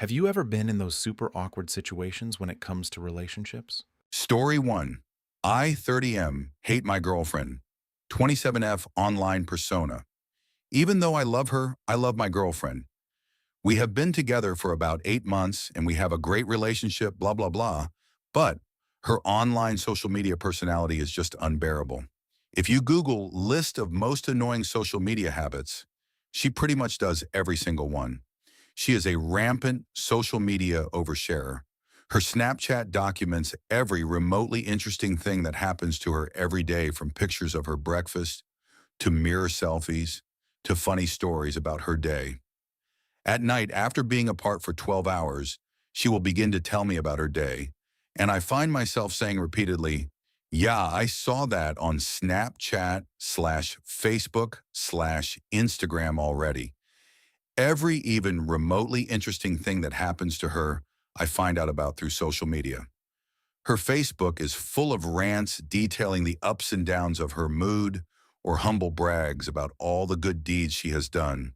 Have you ever been in those super awkward situations when it comes to relationships? Story 1. I, 30M, hate my girlfriend. 27F online persona. Even though I love her, I love my girlfriend. We have been together for about 8 months and we have a great relationship, blah, blah, blah. But her online social media personality is just unbearable. If you Google list of most annoying social media habits, she pretty much does every single one. She is a rampant social media oversharer. Her Snapchat documents every remotely interesting thing that happens to her every day, from pictures of her breakfast to mirror selfies to funny stories about her day. At night, after being apart for 12 hours, she will begin to tell me about her day, and I find myself saying repeatedly, yeah, I saw that on Snapchat slash Facebook slash Instagram already. Every even remotely interesting thing that happens to her, I find out about through social media. Her Facebook is full of rants detailing the ups and downs of her mood or humble brags about all the good deeds she has done,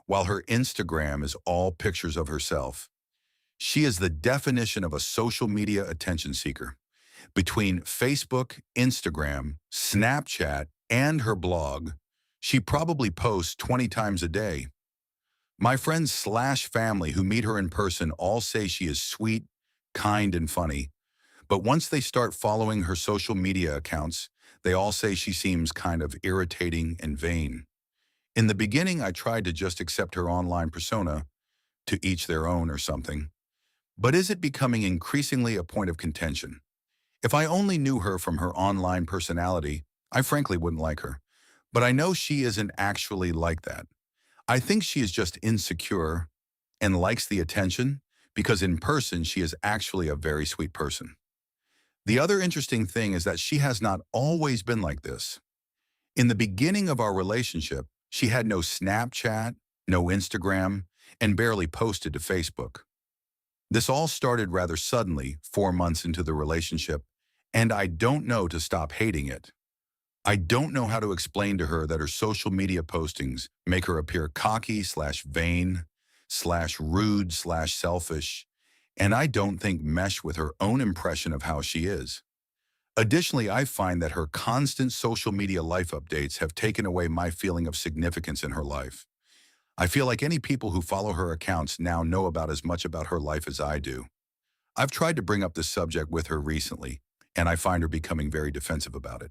while her Instagram is all pictures of herself. She is the definition of a social media attention seeker. Between Facebook, Instagram, Snapchat, and her blog, she probably posts 20 times a day. My friends slash family who meet her in person all say she is sweet, kind, and funny. But once they start following her social media accounts, they all say she seems kind of irritating and vain. In the beginning, I tried to just accept her online persona, to each their own or something. But is it becoming increasingly a point of contention? If I only knew her from her online personality, I frankly wouldn't like her. But I know she isn't actually like that. I think she is just insecure and likes the attention because in person she is actually a very sweet person. The other interesting thing is that she has not always been like this. In the beginning of our relationship, she had no Snapchat, no Instagram, and barely posted to Facebook. This all started rather suddenly, 4 months into the relationship, and I don't know to stop hating it. I don't know how to explain to her that her social media postings make her appear cocky slash vain slash rude slash selfish, and I don't think mesh with her own impression of how she is. Additionally, I find that her constant social media life updates have taken away my feeling of significance in her life. I feel like any people who follow her accounts now know about as much about her life as I do. I've tried to bring up this subject with her recently, and I find her becoming very defensive about it.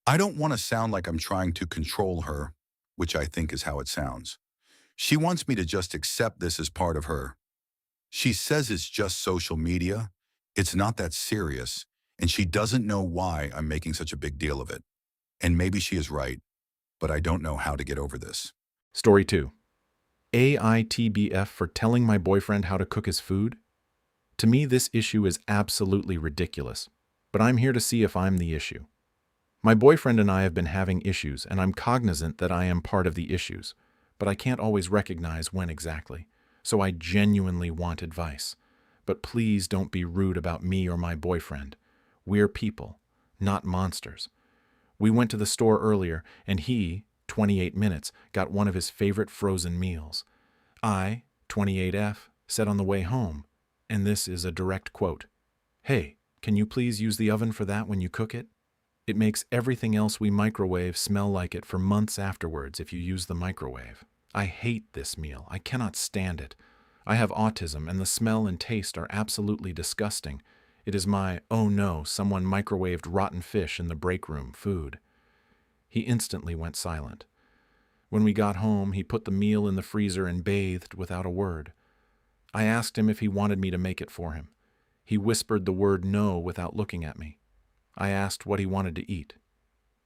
I don't want to sound like I'm trying to control her, which I think is how it sounds. She wants me to just accept this as part of her. She says it's just social media, it's not that serious, and she doesn't know why I'm making such a big deal of it. And maybe she is right, but I don't know how to get over this. Story 2. AITBF for telling my boyfriend how to cook his food? To me, this issue is absolutely ridiculous, but I'm here to see if I'm the issue. My boyfriend and I have been having issues, and I'm cognizant that I am part of the issues, but I can't always recognize when exactly, so I genuinely want advice. But please don't be rude about me or my boyfriend. We're people, not monsters. We went to the store earlier, and he, 28 minutes, got one of his favorite frozen meals. I, 28F, said on the way home, and this is a direct quote, "Hey, can you please use the oven for that when you cook it? It makes everything else we microwave smell like it for months afterwards if you use the microwave. I hate this meal. I cannot stand it. I have autism, and the smell and taste are absolutely disgusting. It is my, oh no, someone microwaved rotten fish in the break room food." He instantly went silent. When we got home, he put the meal in the freezer and bathed without a word. I asked him if he wanted me to make it for him. He whispered the word no without looking at me. I asked what he wanted to eat.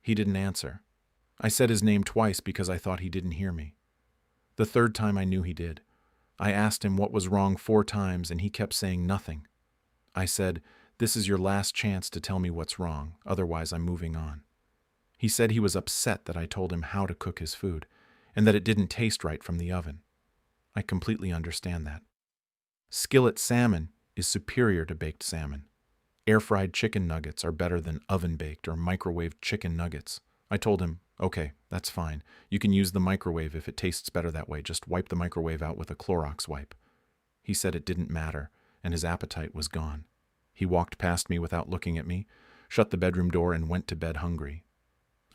He didn't answer. I said his name twice because I thought he didn't hear me. The third time I knew he did. I asked him what was wrong 4 times and he kept saying nothing. I said, "This is your last chance to tell me what's wrong, otherwise I'm moving on." He said he was upset that I told him how to cook his food and that it didn't taste right from the oven. I completely understand that. Skillet salmon is superior to baked salmon. Air-fried chicken nuggets are better than oven-baked or microwaved chicken nuggets. I told him, "Okay, that's fine. You can use the microwave if it tastes better that way. Just wipe the microwave out with a Clorox wipe." He said it didn't matter, and his appetite was gone. He walked past me without looking at me, shut the bedroom door, and went to bed hungry.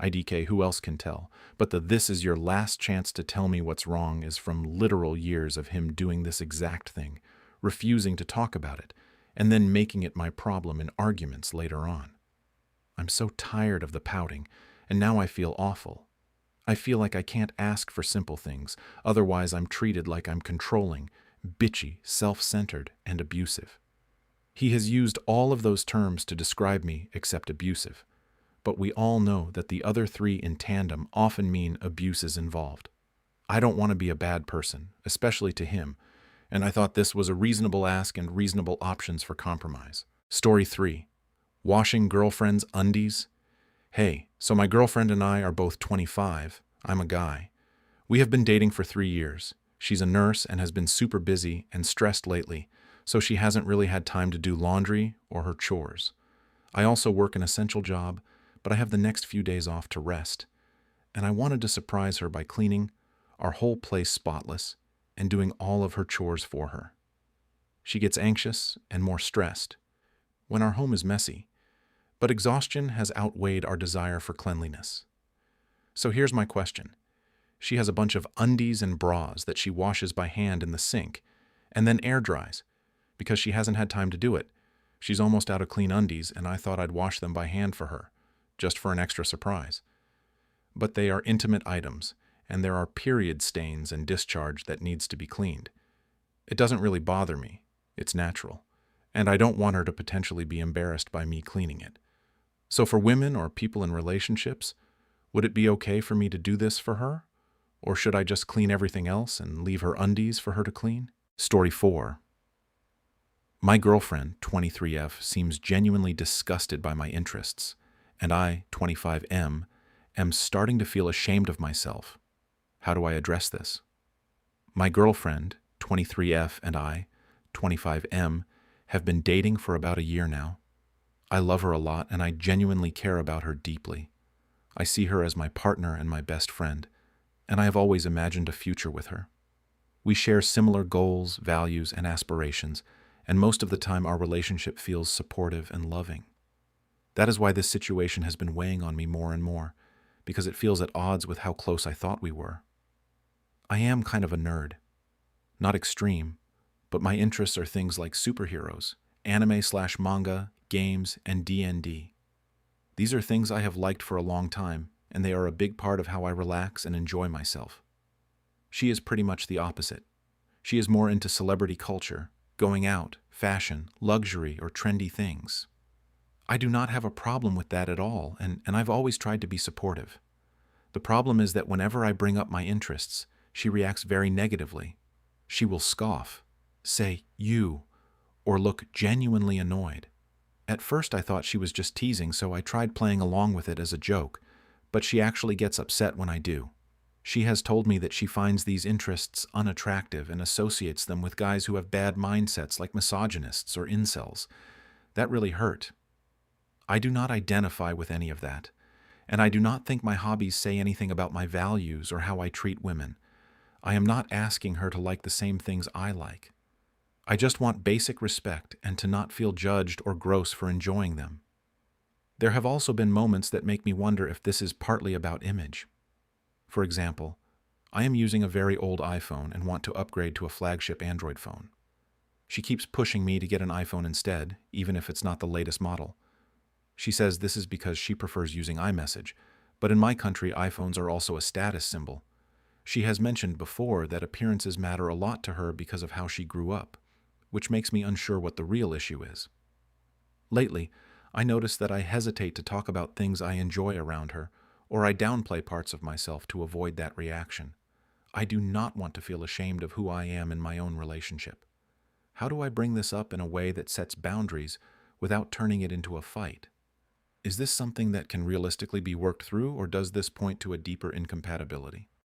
IDK, who else can tell? But the "this is your last chance to tell me what's wrong" is from literal years of him doing this exact thing, refusing to talk about it, and then making it my problem in arguments later on. I'm so tired of the pouting, and now I feel awful. I feel like I can't ask for simple things, otherwise I'm treated like I'm controlling, bitchy, self-centered, and abusive. He has used all of those terms to describe me except abusive, but we all know that the other three in tandem often mean abuse is involved. I don't want to be a bad person, especially to him, and I thought this was a reasonable ask and reasonable options for compromise. Story 3. Washing girlfriend's undies? Hey, so my girlfriend and I are both 25. I'm a guy. We have been dating for 3 years. She's a nurse and has been super busy and stressed lately, so she hasn't really had time to do laundry or her chores. I also work an essential job, but I have the next few days off to rest, and I wanted to surprise her by cleaning our whole place spotless and doing all of her chores for her. She gets anxious and more stressed when our home is messy, but exhaustion has outweighed our desire for cleanliness. So here's my question. She has a bunch of undies and bras that she washes by hand in the sink and then air dries because she hasn't had time to do it. She's almost out of clean undies, and I thought I'd wash them by hand for her, just for an extra surprise. But they are intimate items, and there are period stains and discharge that needs to be cleaned. It doesn't really bother me. It's natural. And I don't want her to potentially be embarrassed by me cleaning it. So for women or people in relationships, would it be okay for me to do this for her? Or should I just clean everything else and leave her undies for her to clean? Story 4. My girlfriend, 23F, seems genuinely disgusted by my interests, and I, 25M, am starting to feel ashamed of myself. How do I address this? My girlfriend, 23F, and I, 25M, have been dating for about a year now. I love her a lot, and I genuinely care about her deeply. I see her as my partner and my best friend, and I have always imagined a future with her. We share similar goals, values, and aspirations, and most of the time our relationship feels supportive and loving. That is why this situation has been weighing on me more and more, because it feels at odds with how close I thought we were. I am kind of a nerd. Not extreme, but my interests are things like superheroes, anime/manga, games, and D&D. These are things I have liked for a long time, and they are a big part of how I relax and enjoy myself. She is pretty much the opposite. She is more into celebrity culture, going out, fashion, luxury, or trendy things. I do not have a problem with that at all, and I've always tried to be supportive. The problem is that whenever I bring up my interests, she reacts very negatively. She will scoff, say "you," or look genuinely annoyed. At first I thought she was just teasing, so I tried playing along with it as a joke, but she actually gets upset when I do. She has told me that she finds these interests unattractive and associates them with guys who have bad mindsets like misogynists or incels. That really hurt. I do not identify with any of that, and I do not think my hobbies say anything about my values or how I treat women. I am not asking her to like the same things I like. I just want basic respect and to not feel judged or gross for enjoying them. There have also been moments that make me wonder if this is partly about image. For example, I am using a very old iPhone and want to upgrade to a flagship Android phone. She keeps pushing me to get an iPhone instead, even if it's not the latest model. She says this is because she prefers using iMessage, but in my country, iPhones are also a status symbol. She has mentioned before that appearances matter a lot to her because of how she grew up, which makes me unsure what the real issue is. Lately, I notice that I hesitate to talk about things I enjoy around her, or I downplay parts of myself to avoid that reaction. I do not want to feel ashamed of who I am in my own relationship. How do I bring this up in a way that sets boundaries without turning it into a fight? Is this something that can realistically be worked through, or does this point to a deeper incompatibility?